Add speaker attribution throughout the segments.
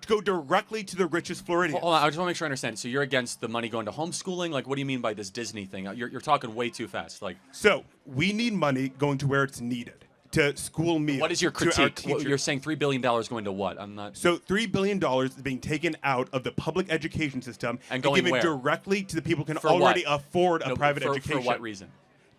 Speaker 1: go directly to the richest Floridians.
Speaker 2: Hold on, I just want to make sure I understand. So you're against the money going to homeschooling? Like, what do you mean by this Disney thing? You're talking way too fast. Like,
Speaker 1: So we need money going to where it's needed, to school meals.
Speaker 2: what is your
Speaker 1: to our
Speaker 2: critique?
Speaker 1: teachers.
Speaker 2: You're saying $3 billion going to what? I'm not.
Speaker 1: So $3 billion is being taken out of the public education system
Speaker 2: And going
Speaker 1: given
Speaker 2: where?
Speaker 1: directly to the people who can
Speaker 2: For
Speaker 1: already
Speaker 2: what?
Speaker 1: afford a
Speaker 2: No,
Speaker 1: private
Speaker 2: for
Speaker 1: education.
Speaker 2: what reason?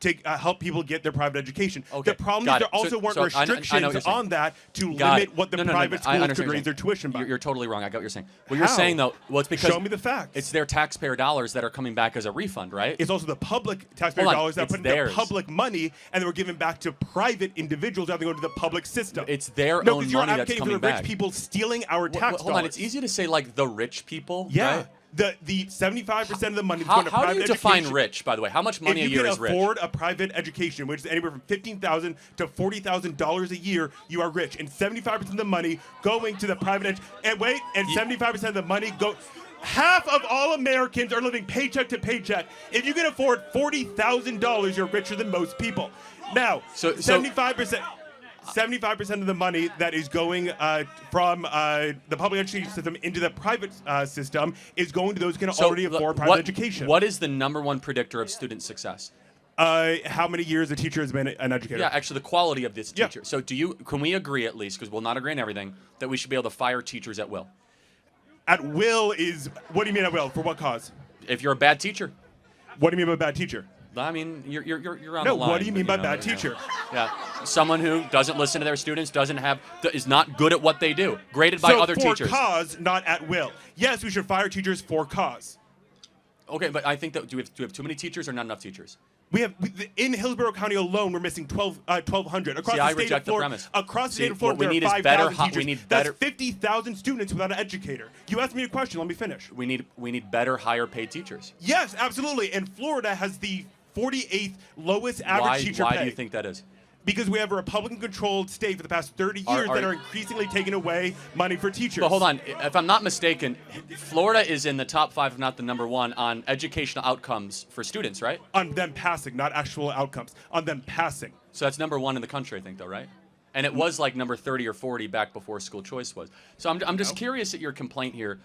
Speaker 1: To help people get their private education.
Speaker 2: Okay,
Speaker 1: The problem
Speaker 2: got
Speaker 1: is there
Speaker 2: it.
Speaker 1: also weren't
Speaker 2: So I know what
Speaker 1: restrictions
Speaker 2: you're saying.
Speaker 1: on that to
Speaker 2: Got
Speaker 1: limit
Speaker 2: it.
Speaker 1: what the
Speaker 2: No,
Speaker 1: private
Speaker 2: I
Speaker 1: schools
Speaker 2: understand
Speaker 1: could
Speaker 2: what
Speaker 1: raise
Speaker 2: you're
Speaker 1: their tuition by.
Speaker 2: You're totally wrong. I got what you're saying. What you're
Speaker 1: How?
Speaker 2: saying, though, well, it's because
Speaker 1: Show me the facts.
Speaker 2: it's their taxpayer dollars that are coming back as a refund, right?
Speaker 1: It's also the public taxpayer
Speaker 2: Hold on,
Speaker 1: dollars that
Speaker 2: it's
Speaker 1: put into
Speaker 2: theirs.
Speaker 1: public money, and they were given back to private individuals rather than going to the public system.
Speaker 2: It's their
Speaker 1: no,
Speaker 2: own
Speaker 1: because you're
Speaker 2: money that's
Speaker 1: advocating
Speaker 2: coming
Speaker 1: for the rich
Speaker 2: back.
Speaker 1: people stealing our tax
Speaker 2: Hold on,
Speaker 1: dollars.
Speaker 2: it's easy to say like the rich people.
Speaker 1: Yeah.
Speaker 2: Right?
Speaker 1: The 75% of the money is
Speaker 2: How
Speaker 1: going to private
Speaker 2: do you
Speaker 1: education.
Speaker 2: define rich, by the way? How much money a
Speaker 1: if you
Speaker 2: year
Speaker 1: can
Speaker 2: is rich?
Speaker 1: afford a private education, which is anywhere from $15,000 to $40,000 a year, you are rich. And 75% of the money going to the private and 75% of the money go. Half of all Americans are living paycheck to paycheck. If you can afford $40,000, you're richer than most people. Now, 75%. 75% of the money that is going from the public education system into the private system is going to those who can already afford private education.
Speaker 2: What is the number one predictor of student success?
Speaker 1: How many years a teacher has been an educator?
Speaker 2: Yeah, actually, the quality of this
Speaker 1: Yeah.
Speaker 2: teacher. So, can we agree at least, because we'll not agree on everything, that we should be able to fire teachers at will?
Speaker 1: At will is, what do you mean at will? For what cause?
Speaker 2: If you're a bad teacher,
Speaker 1: What do you mean by bad teacher?
Speaker 2: I mean you're on
Speaker 1: No,
Speaker 2: the line.
Speaker 1: what do you mean by
Speaker 2: but,
Speaker 1: bad teacher?
Speaker 2: Yeah, someone who doesn't listen to their students, is not good at what they do, graded by
Speaker 1: So
Speaker 2: other teachers.
Speaker 1: for cause, not at will. Yes, we should fire teachers for cause.
Speaker 2: Okay, but I think that do we have too many teachers or not enough teachers?
Speaker 1: We have in Hillsborough County alone, we're missing 1,200 across
Speaker 2: See,
Speaker 1: the
Speaker 2: I
Speaker 1: state
Speaker 2: reject
Speaker 1: of
Speaker 2: the
Speaker 1: Florida.
Speaker 2: premise.
Speaker 1: Across the
Speaker 2: See,
Speaker 1: state of Florida,
Speaker 2: what we need
Speaker 1: there
Speaker 2: is
Speaker 1: are
Speaker 2: better
Speaker 1: 5,000 teachers.
Speaker 2: we need better-
Speaker 1: That's 50,000 students without an educator. You asked me a question. Let me finish.
Speaker 2: We need better, higher paid teachers.
Speaker 1: Yes, absolutely. And Florida has the 48th lowest average teacher pay.
Speaker 2: Why do you think that is?
Speaker 1: Because we have a Republican-controlled state for the past 30
Speaker 2: Are-
Speaker 1: years
Speaker 2: are-
Speaker 1: that are increasingly taking away money for teachers.
Speaker 2: But hold on, if I'm not mistaken, Florida is in the top 5, if not the number 1, on educational outcomes for students, right?
Speaker 1: On them passing, not actual outcomes. On them passing.
Speaker 2: So that's number 1 in the country, I think, though, right? And it was like number 30 or 40 back before school choice was. So I'm just curious at your complaint here